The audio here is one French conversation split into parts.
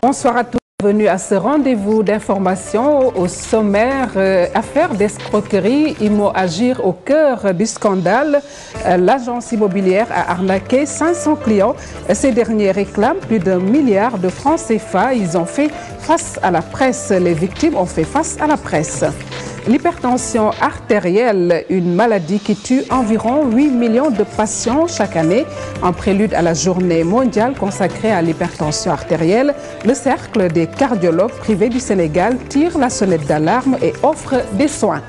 Bonsoir à tous. Bienvenue à ce rendez-vous d'information au sommaire. Affaire d'escroquerie, Imo agir au cœur du scandale. L'agence immobilière a arnaqué 500 clients. Ces derniers réclament plus d'1 milliard de francs CFA. Ils ont fait face à la presse. Les victimes ont fait face à la presse. L'hypertension artérielle, une maladie qui tue environ 8 millions de patients chaque année. En prélude à la journée mondiale consacrée à l'hypertension artérielle, le cercle des cardiologues privés du Sénégal tire la sonnette d'alarme et offre des soins.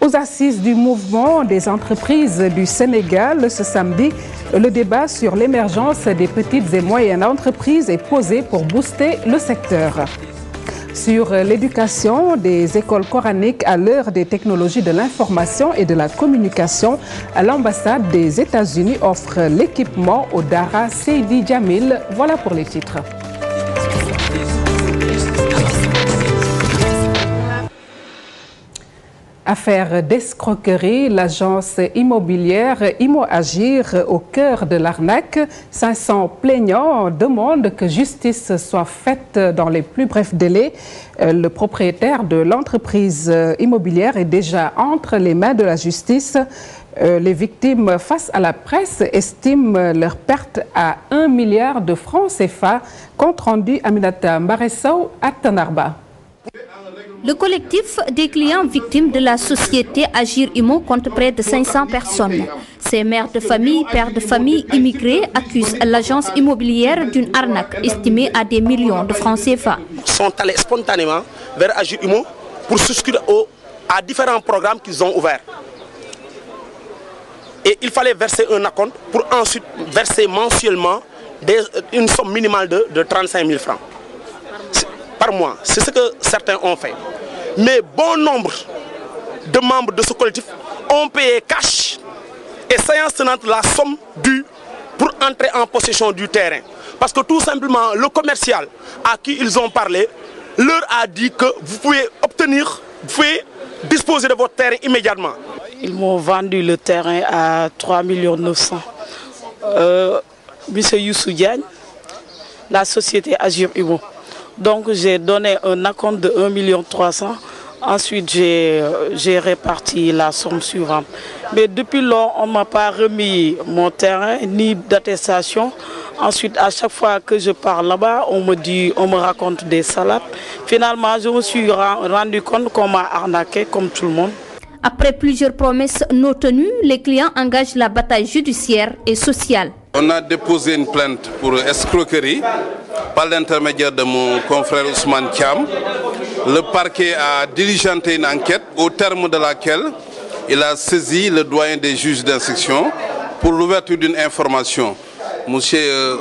Aux assises du mouvement des entreprises du Sénégal, ce samedi, le débat sur l'émergence des petites et moyennes entreprises est posé pour booster le secteur. Sur l'éducation des écoles coraniques à l'heure des technologies de l'information et de la communication, l'ambassade des États-Unis offre l'équipement au Dara Seydi Djamil. Voilà pour les titres. Affaire d'escroquerie, l'agence immobilière Imo agir au cœur de l'arnaque. 500 plaignants demandent que justice soit faite dans les plus brefs délais. Le propriétaire de l'entreprise immobilière est déjà entre les mains de la justice. Les victimes face à la presse estiment leur perte à 1 milliard de francs CFA. Compte rendu Aminata Mbaressaw à Tanarba. Le collectif des clients victimes de la société Agir Imo compte près de 500 personnes. Ces mères de famille, pères de famille immigrés accusent l'agence immobilière d'une arnaque estimée à des millions de francs CFA. Ils sont allés spontanément vers Agir Imo pour souscrire à différents programmes qu'ils ont ouverts. Et il fallait verser un acompte pour ensuite verser mensuellement une somme minimale de 35 000 francs par mois. C'est ce que certains ont fait. Mais bon nombre de membres de ce collectif ont payé cash et séance tenante la somme due pour entrer en possession du terrain. Parce que tout simplement, le commercial à qui ils ont parlé leur a dit que vous pouvez disposer de votre terrain immédiatement. Ils m'ont vendu le terrain à 3 900 000. Monsieur Youssou Diagne, la société Agir Imo. Donc j'ai donné un acompte de 1 300 000. Ensuite j'ai réparti la somme suivante. Mais depuis lors, on ne m'a pas remis mon terrain ni d'attestation. Ensuite, à chaque fois que je pars là-bas, on me raconte des salades. Finalement, je me suis rendu compte qu'on m'a arnaqué comme tout le monde. Après plusieurs promesses non tenues, les clients engagent la bataille judiciaire et sociale. On a déposé une plainte pour escroquerie par l'intermédiaire de mon confrère Ousmane Thiam. Le parquet a diligenté une enquête au terme de laquelle il a saisi le doyen des juges d'instruction pour l'ouverture d'une information. Monsieur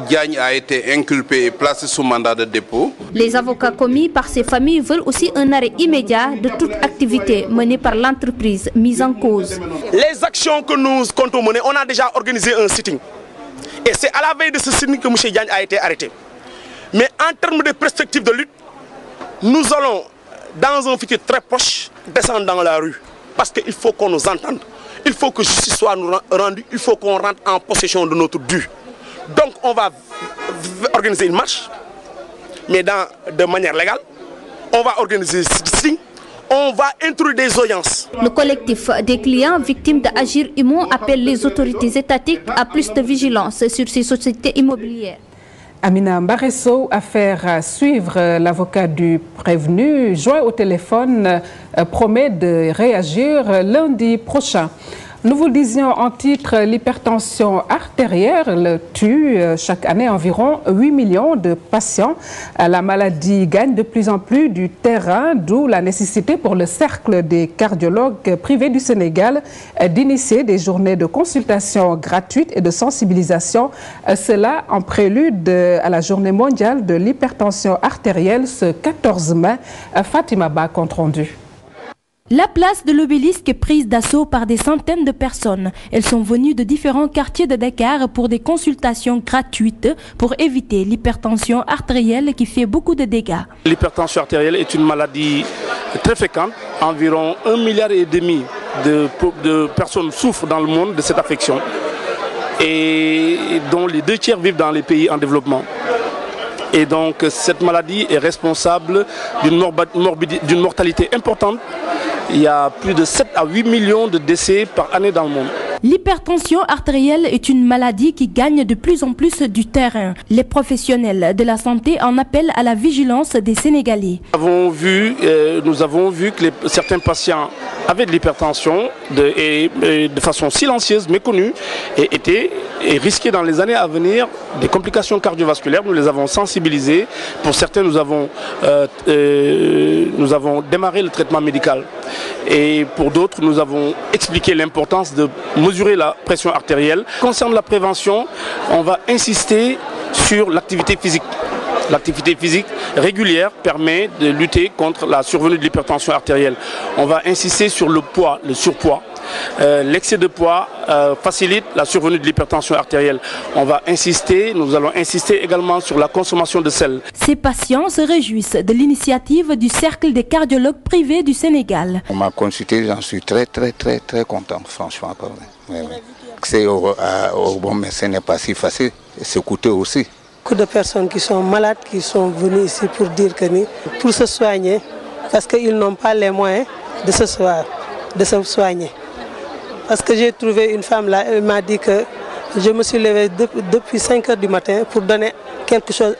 Diagne a été inculpé et placé sous mandat de dépôt. Les avocats commis par ces familles veulent aussi un arrêt immédiat de toute activité menée par l'entreprise mise en cause. Les actions que nous comptons mener, on a déjà organisé un sitting. Et c'est à la veille de ce sitting que M. Diagne a été arrêté. Mais en termes de perspective de lutte, nous allons, dans un futur très proche, descendre dans la rue. Parce qu'il faut qu'on nous entende. Il faut que justice soit nous rendue. Il faut qu'on rentre en possession de notre dû. Donc on va organiser une marche, mais de manière légale. On va organiser ce sitting. On va introduire des audiences. Le collectif des clients victimes d'Agir Imo appelle les autorités étatiques à plus de vigilance sur ces sociétés immobilières. Amina Mbaressaw, affaire à suivre. L'avocat du prévenu, joint au téléphone, promet de réagir lundi prochain. Nous vous le disions en titre, l'hypertension artérielle tue chaque année environ 8 millions de patients. La maladie gagne de plus en plus du terrain, d'où la nécessité pour le cercle des cardiologues privés du Sénégal d'initier des journées de consultation gratuites et de sensibilisation. Cela en prélude à la journée mondiale de l'hypertension artérielle ce 14 mai. Fatima Ba, compte rendu. La place de l'Obélisque est prise d'assaut par des centaines de personnes. Elles sont venues de différents quartiers de Dakar pour des consultations gratuites pour éviter l'hypertension artérielle qui fait beaucoup de dégâts. L'hypertension artérielle est une maladie très fréquente. Environ 1,5 milliard de personnes souffrent dans le monde de cette affection et dont les 2 tiers vivent dans les pays en développement. Et donc cette maladie est responsable d'une mortalité importante. Il y a plus de 7 à 8 millions de décès par année dans le monde. L'hypertension artérielle est une maladie qui gagne de plus en plus du terrain. Les professionnels de la santé en appellent à la vigilance des Sénégalais. Nous avons vu que certains patients avaient de l'hypertension de façon silencieuse, méconnue, et risquaient dans les années à venir des complications cardiovasculaires. Nous les avons sensibilisés. Pour certains, nous avons démarré le traitement médical. Et pour d'autres, nous avons expliqué l'importance de mesurer la pression artérielle. Concernant la prévention, on va insister sur l'activité physique. L'activité physique régulière permet de lutter contre la survenue de l'hypertension artérielle. On va insister sur le poids, le surpoids. L'excès de poids facilite la survenue de l'hypertension artérielle. Nous allons insister également sur la consommation de sel. Ces patients se réjouissent de l'initiative du Cercle des cardiologues privés du Sénégal. On m'a consulté, j'en suis très content, franchement. Oui. Accès au bon médecin n'est pas si facile, c'est coûteux aussi. Beaucoup de personnes qui sont malades qui sont venues ici pour dire que pour se soigner, parce qu'ils n'ont pas les moyens de se soigner. Parce que j'ai trouvé une femme là, elle m'a dit que je me suis levée depuis 5 h du matin pour donner quelque chose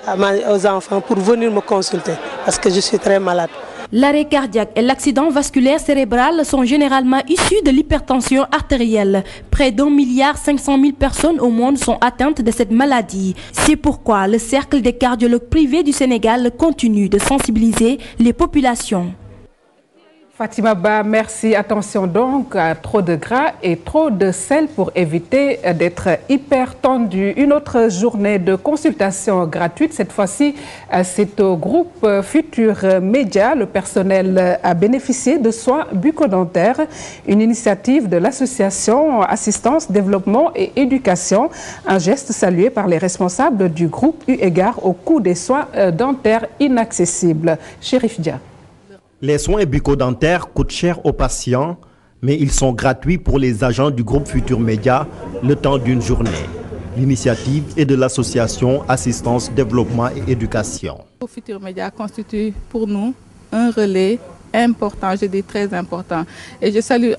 aux enfants, pour venir me consulter, parce que je suis très malade. L'arrêt cardiaque et l'accident vasculaire cérébral sont généralement issus de l'hypertension artérielle. Près d'1,5 milliard de personnes au monde sont atteintes de cette maladie. C'est pourquoi le Cercle des cardiologues privés du Sénégal continue de sensibiliser les populations. Fatima Ba, merci. Attention donc à trop de gras et trop de sel pour éviter d'être hyper tendu. Une autre journée de consultation gratuite. Cette fois-ci, c'est au groupe Futur Média. Le personnel a bénéficié de soins bucco-dentaires. Une initiative de l'association Assistance, Développement et Éducation. Un geste salué par les responsables du groupe eu égard au coût des soins dentaires inaccessibles. Chérif Dia. Les soins bucco-dentaires coûtent cher aux patients, mais ils sont gratuits pour les agents du groupe Futur Média le temps d'une journée. L'initiative est de l'association Assistance, Développement et Éducation. Le Futur Média constitue pour nous un relais important, je dis très important. Et je salue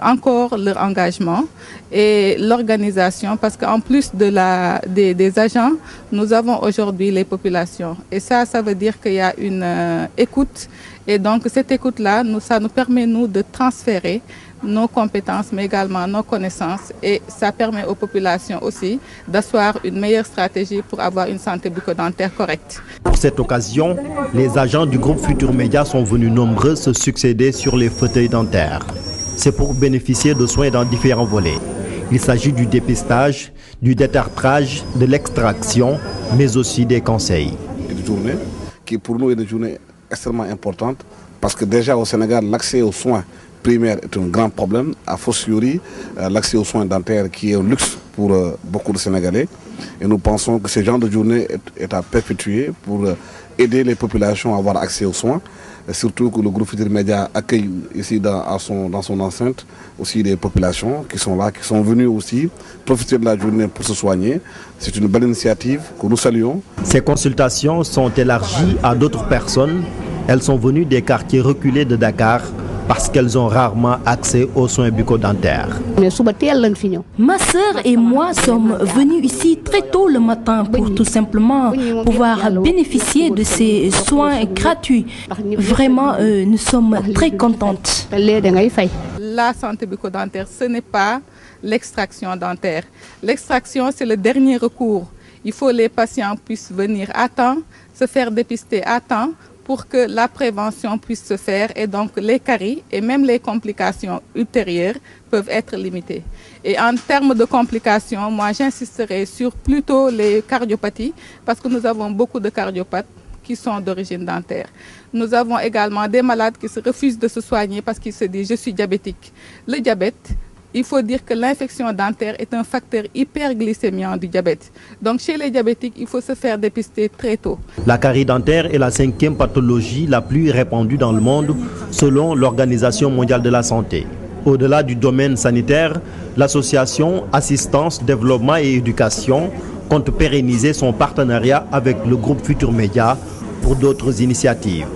encore leur engagement et l'organisation parce qu'en plus des agents, nous avons aujourd'hui les populations. Et ça veut dire qu'il y a une écoute. Et donc cette écoute-là, ça nous permet de transférer nos compétences, mais également nos connaissances. Et ça permet aux populations aussi d'asseoir une meilleure stratégie pour avoir une santé bucco-dentaire correcte. Pour cette occasion, les agents du groupe Futur Média sont venus nombreux se succéder sur les fauteuils dentaires. C'est pour bénéficier de soins dans différents volets. Il s'agit du dépistage, du détartrage, de l'extraction, mais aussi des conseils. Une journée qui pour nous est une journée extrêmement importante parce que déjà au Sénégal, l'accès aux soins primaires est un grand problème, a fortiori l'accès aux soins dentaires qui est un luxe pour beaucoup de Sénégalais. Et nous pensons que ce genre de journée est à perpétuer pour aider les populations à avoir accès aux soins. Et surtout que le groupe Futur Média accueille ici dans son enceinte aussi des populations qui sont là, qui sont venues aussi profiter de la journée pour se soigner. C'est une belle initiative que nous saluons. Ces consultations sont élargies à d'autres personnes. Elles sont venues des quartiers reculés de Dakar parce qu'elles ont rarement accès aux soins bucco-dentaires. Ma sœur et moi sommes venus ici très tôt le matin pour tout simplement pouvoir bénéficier de ces soins gratuits. Vraiment, nous sommes très contentes. La santé bucco-dentaire, ce n'est pas l'extraction dentaire. L'extraction, c'est le dernier recours. Il faut que les patients puissent venir à temps, se faire dépister à temps, pour que la prévention puisse se faire et donc les caries et même les complications ultérieures peuvent être limitées. Et en termes de complications, moi j'insisterai sur plutôt les cardiopathies parce que nous avons beaucoup de cardiopathes qui sont d'origine dentaire. Nous avons également des malades qui se refusent de se soigner parce qu'ils se disent « je suis diabétique ». Le diabète, il faut dire que l'infection dentaire est un facteur hyperglycémiant du diabète. Donc chez les diabétiques, il faut se faire dépister très tôt. La carie dentaire est la 5e pathologie la plus répandue dans le monde selon l'Organisation mondiale de la santé. Au-delà du domaine sanitaire, l'association Assistance, Développement et Éducation compte pérenniser son partenariat avec le groupe Futur Média pour d'autres initiatives.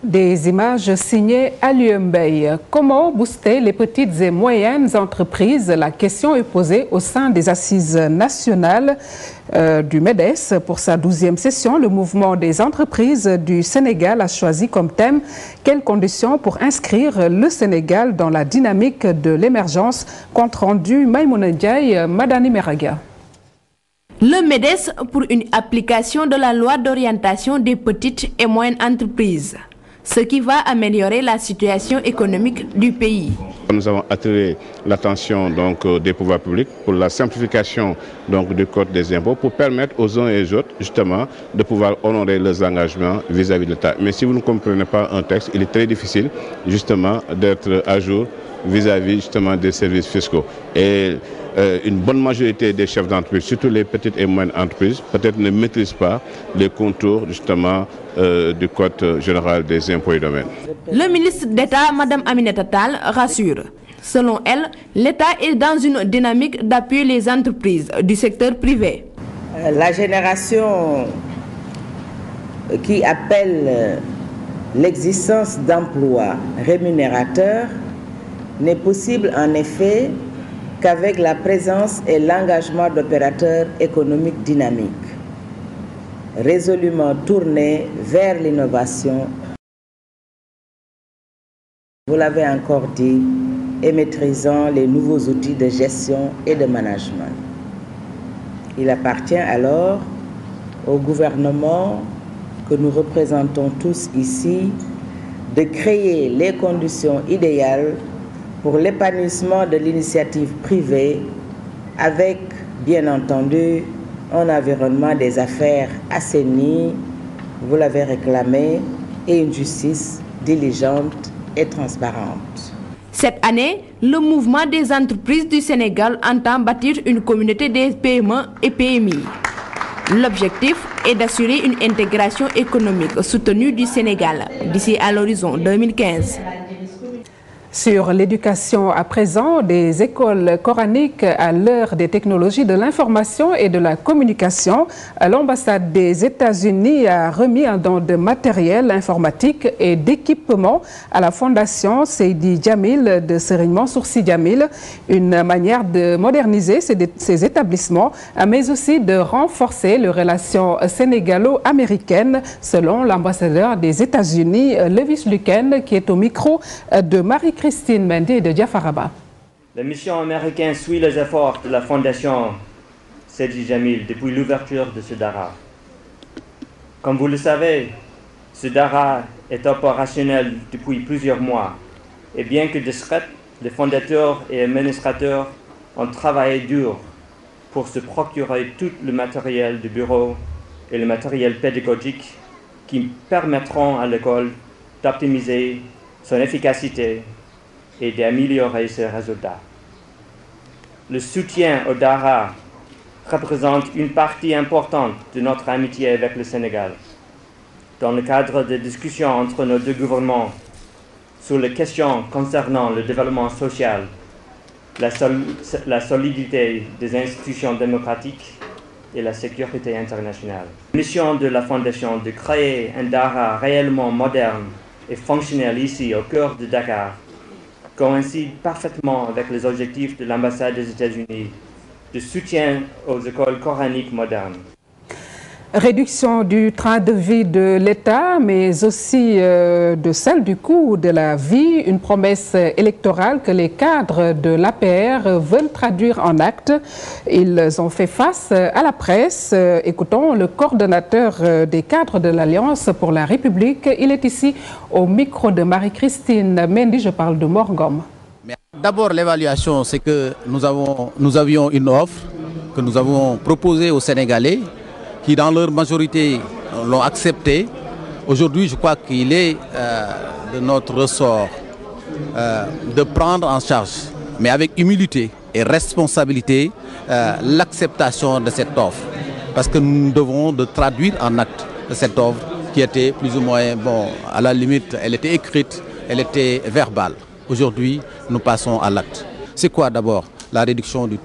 Des images signées Aliou Mbaye. Comment booster les petites et moyennes entreprises? La question est posée au sein des assises nationales du MEDES. Pour sa 12e session, le mouvement des entreprises du Sénégal a choisi comme thème « Quelles conditions pour inscrire le Sénégal dans la dynamique de l'émergence ?» Compte rendu Maïmouna Ndiaye, Madani Meraga. Le MEDES pour une application de la loi d'orientation des petites et moyennes entreprises, ce qui va améliorer la situation économique du pays. Nous avons attiré l'attention des pouvoirs publics pour la simplification du code des impôts pour permettre aux uns et aux autres justement de pouvoir honorer leurs engagements vis-à-vis de l'État. Mais si vous ne comprenez pas un texte, il est très difficile justement d'être à jour vis-à-vis justement des services fiscaux. Et une bonne majorité des chefs d'entreprise, surtout les petites et moyennes entreprises, peut-être ne maîtrisent pas les contours justement du Code général des impôts et domaines. Le ministre d'État, Mme Aminata Tall, rassure. Selon elle, l'État est dans une dynamique d'appuyer les entreprises du secteur privé. La génération qui appelle l'existence d'emplois rémunérateurs n'est possible en effet qu'avec la présence et l'engagement d'opérateurs économiques dynamiques, résolument tournés vers l'innovation, vous l'avez encore dit, et maîtrisant les nouveaux outils de gestion et de management. Il appartient alors au gouvernement que nous représentons tous ici de créer les conditions idéales pour l'épanouissement de l'initiative privée avec, bien entendu, un environnement des affaires assaini, vous l'avez réclamé, et une justice diligente et transparente. Cette année, le mouvement des entreprises du Sénégal entend bâtir une communauté des PME et PMI. L'objectif est d'assurer une intégration économique soutenue du Sénégal d'ici à l'horizon 2015. Sur l'éducation à présent, des écoles coraniques à l'heure des technologies de l'information et de la communication, l'ambassade des États-Unis a remis un don de matériel informatique et d'équipement à la fondation Seydi Djamil de Serigne Mansour Sy Djamil, une manière de moderniser ces établissements, mais aussi de renforcer les relations sénégalo-américaines, selon l'ambassadeur des États-Unis, Lewis Luken, qui est au micro de Marie-Christine Mendy de Diafaraba. La mission américaine suit les efforts de la fondation Seydi Djamil depuis l'ouverture de ce Dara. Comme vous le savez, ce Dara est opérationnel depuis plusieurs mois et bien que discret, les fondateurs et administrateurs ont travaillé dur pour se procurer tout le matériel de bureau et le matériel pédagogique qui permettront à l'école d'optimiser son efficacité et d'améliorer ses résultats. Le soutien au Dara représente une partie importante de notre amitié avec le Sénégal. Dans le cadre des discussions entre nos deux gouvernements sur les questions concernant le développement social, la solidité des institutions démocratiques et la sécurité internationale. La mission de la Fondation de créer un Dara réellement moderne et fonctionnel ici au cœur de Dakar coïncide parfaitement avec les objectifs de l'ambassade des États-Unis de soutien aux écoles coraniques modernes. Réduction du train de vie de l'État, mais aussi de celle du coût de la vie, une promesse électorale que les cadres de l'APR veulent traduire en actes. Ils ont fait face à la presse. Écoutons le coordonnateur des cadres de l'Alliance pour la République. Il est ici au micro de Marie-Christine Mendy, je parle de Morgom. D'abord, l'évaluation, c'est que nous avions une offre que nous avons proposée aux Sénégalais, qui dans leur majorité l'ont accepté. Aujourd'hui, je crois qu'il est de notre ressort de prendre en charge, mais avec humilité et responsabilité, l'acceptation de cette offre. Parce que nous devons de traduire en acte cette offre qui était plus ou moins, bon, à la limite, elle était écrite, elle était verbale. Aujourd'hui, nous passons à l'acte. C'est quoi d'abord? La réduction du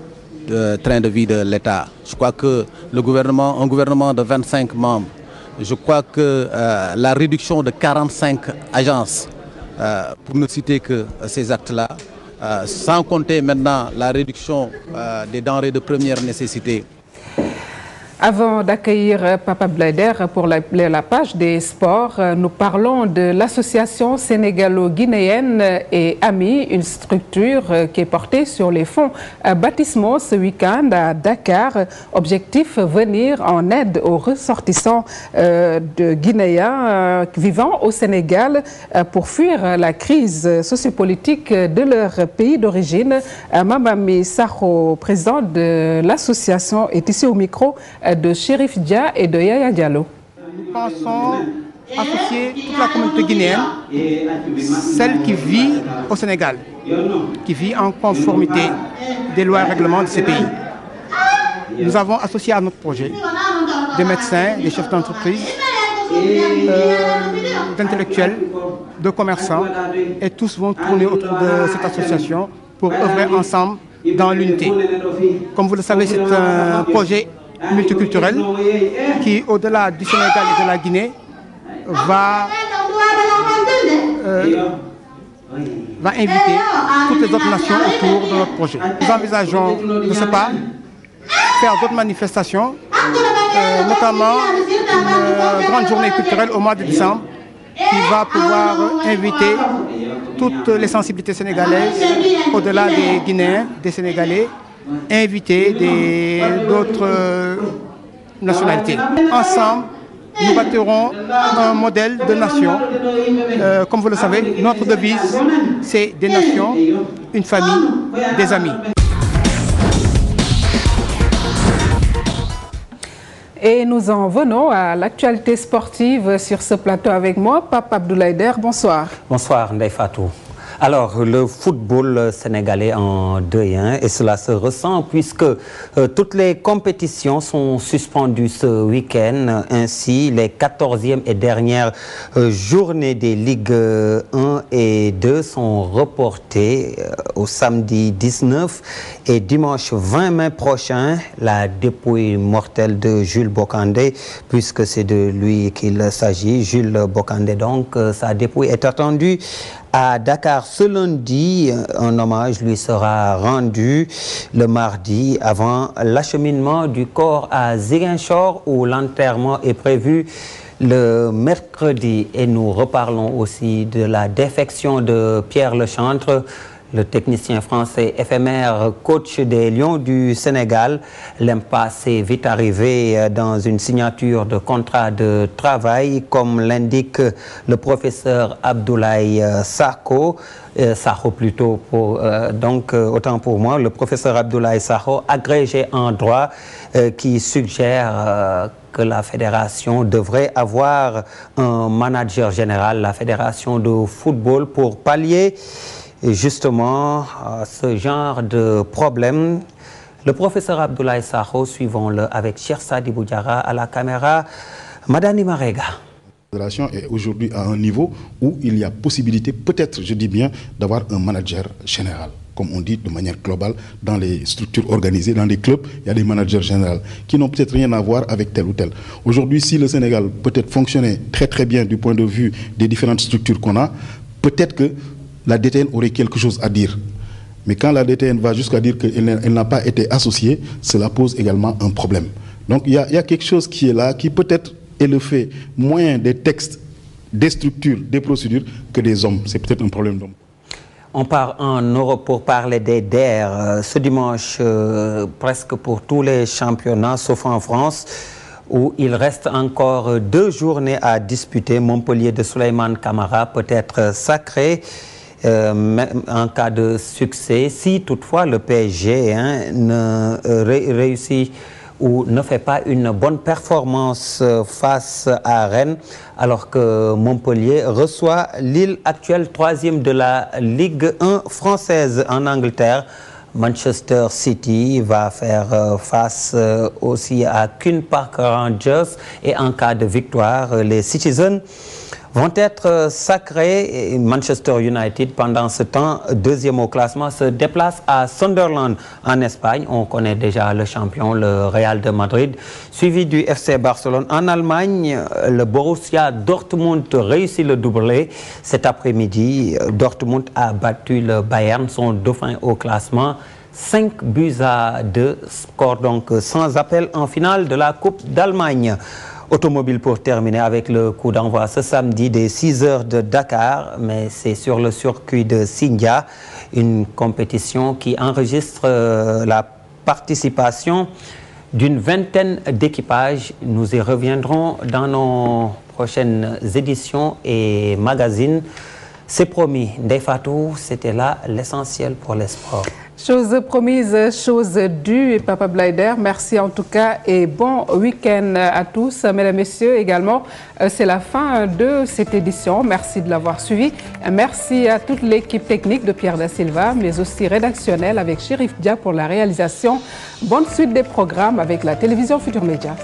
train de vie de l'État. Je crois que un gouvernement de 25 membres, je crois que la réduction de 45 agences, pour ne citer que ces actes-là, sans compter maintenant la réduction des denrées de première nécessité. Avant d'accueillir Papa Blaider pour la page des sports, nous parlons de l'association sénégalo-guinéenne et AMI, une structure qui est portée sur les fonds baptismaux ce week-end à Dakar. Objectif, venir en aide aux ressortissants de Guinéens vivant au Sénégal pour fuir la crise sociopolitique de leur pays d'origine. Mamami Sakho, président de l'association, est ici au micro de Chérif Dia et de Yaya Diallo. Nous pensons associer toute la communauté guinéenne, celle qui vit au Sénégal, qui vit en conformité des lois et règlements de ces pays. Nous avons associé à notre projet des médecins, des chefs d'entreprise, d'intellectuels, de commerçants, et tous vont tourner autour de cette association pour œuvrer ensemble dans l'unité. Comme vous le savez, c'est un projet multiculturel qui, au-delà du Sénégal et de la Guinée, va inviter toutes les autres nations autour de notre projet. Nous envisageons, je ne sais pas, faire d'autres manifestations, notamment une grande journée culturelle au mois de décembre qui va pouvoir inviter toutes les sensibilités sénégalaises, au-delà des Guinéens, des Sénégalais, inviter d'autres nationalités. Ensemble, nous bâtirons un modèle de nation. Comme vous le savez, notre devise, c'est des nations, une famille, des amis. Et nous en venons à l'actualité sportive sur ce plateau avec moi, Pape Abdoulaye Der. Bonsoir. Bonsoir, Ndeye Fatou. Alors, le football sénégalais en deuil, et cela se ressent puisque toutes les compétitions sont suspendues ce week-end. Ainsi, les 14e et dernières journées des Ligues 1 et 2 sont reportées au samedi 19 et dimanche 20 mai prochain. La dépouille mortelle de Jules Bocandé, puisque c'est de lui qu'il s'agit, Jules Bocandé, donc sa dépouille est attendue à Dakar ce lundi. Un hommage lui sera rendu le mardi avant l'acheminement du corps à Ziguinchor où l'enterrement est prévu le mercredi. Et nous reparlons aussi de la défection de Pierre Lechantre, le technicien français éphémère, coach des Lions du Sénégal. L'impasse est vite arrivée dans une signature de contrat de travail, comme l'indique le professeur Abdoulaye Sakho. Sakho plutôt, donc autant pour moi, le professeur Abdoulaye Sakho, agrégé en droit, qui suggère que la fédération devrait avoir un manager général, la fédération de football, pour pallier justement ce genre de problème. Le professeur Abdoulaye Sakho, suivons-le avec Cheikh Sadibou Diarra à la caméra. Madani Marega. La fédération est aujourd'hui à un niveau où il y a possibilité, peut-être, je dis bien, d'avoir un manager général. Comme on dit de manière globale, dans les structures organisées, dans les clubs, il y a des managers généraux qui n'ont peut-être rien à voir avec tel ou tel. Aujourd'hui, si le Sénégal peut-être fonctionnait très très bien du point de vue des différentes structures qu'on a, peut-être que la DTN aurait quelque chose à dire. Mais quand la DTN va jusqu'à dire qu'elle n'a pas été associée, cela pose également un problème. Donc il y a quelque chose qui est là, qui peut-être est le fait moins des textes, des structures, des procédures que des hommes. C'est peut-être un problème d'hommes. On part en Europe pour parler des DER. Ce dimanche, presque pour tous les championnats, sauf en France, où il reste encore 2 journées à disputer. Montpellier de Souleymane Camara peut être sacré en cas de succès, si toutefois le PSG ne réussit ou ne fait pas une bonne performance face à Rennes, alors que Montpellier reçoit Lille, actuelle 3e de la Ligue 1 française. En Angleterre, Manchester City va faire face aussi à Queen's Park Rangers, et en cas de victoire, les Citizens vont être sacrés. Manchester United, pendant ce temps, deuxième au classement, se déplace à Sunderland en Espagne. On connaît déjà le champion, le Real de Madrid, suivi du FC Barcelone. En Allemagne, le Borussia Dortmund réussit le doublé. Cet après-midi, Dortmund a battu le Bayern, son dauphin au classement. 5-2, score donc sans appel en finale de la Coupe d'Allemagne. Automobile pour terminer avec le coup d'envoi ce samedi des 6 heures de Dakar, mais c'est sur le circuit de Sindia, une compétition qui enregistre la participation d'une vingtaine d'équipages. Nous y reviendrons dans nos prochaines éditions et magazines. C'est promis. Ndeye Fatou, c'était là l'essentiel pour les sports. Chose promise, chose due, Papa Bleider. Merci en tout cas et bon week-end à tous. Mesdames, Messieurs, également, c'est la fin de cette édition. Merci de l'avoir suivi. Merci à toute l'équipe technique de Pierre Da Silva, mais aussi rédactionnelle avec Chérif Dia pour la réalisation. Bonne suite des programmes avec la télévision Futur Média.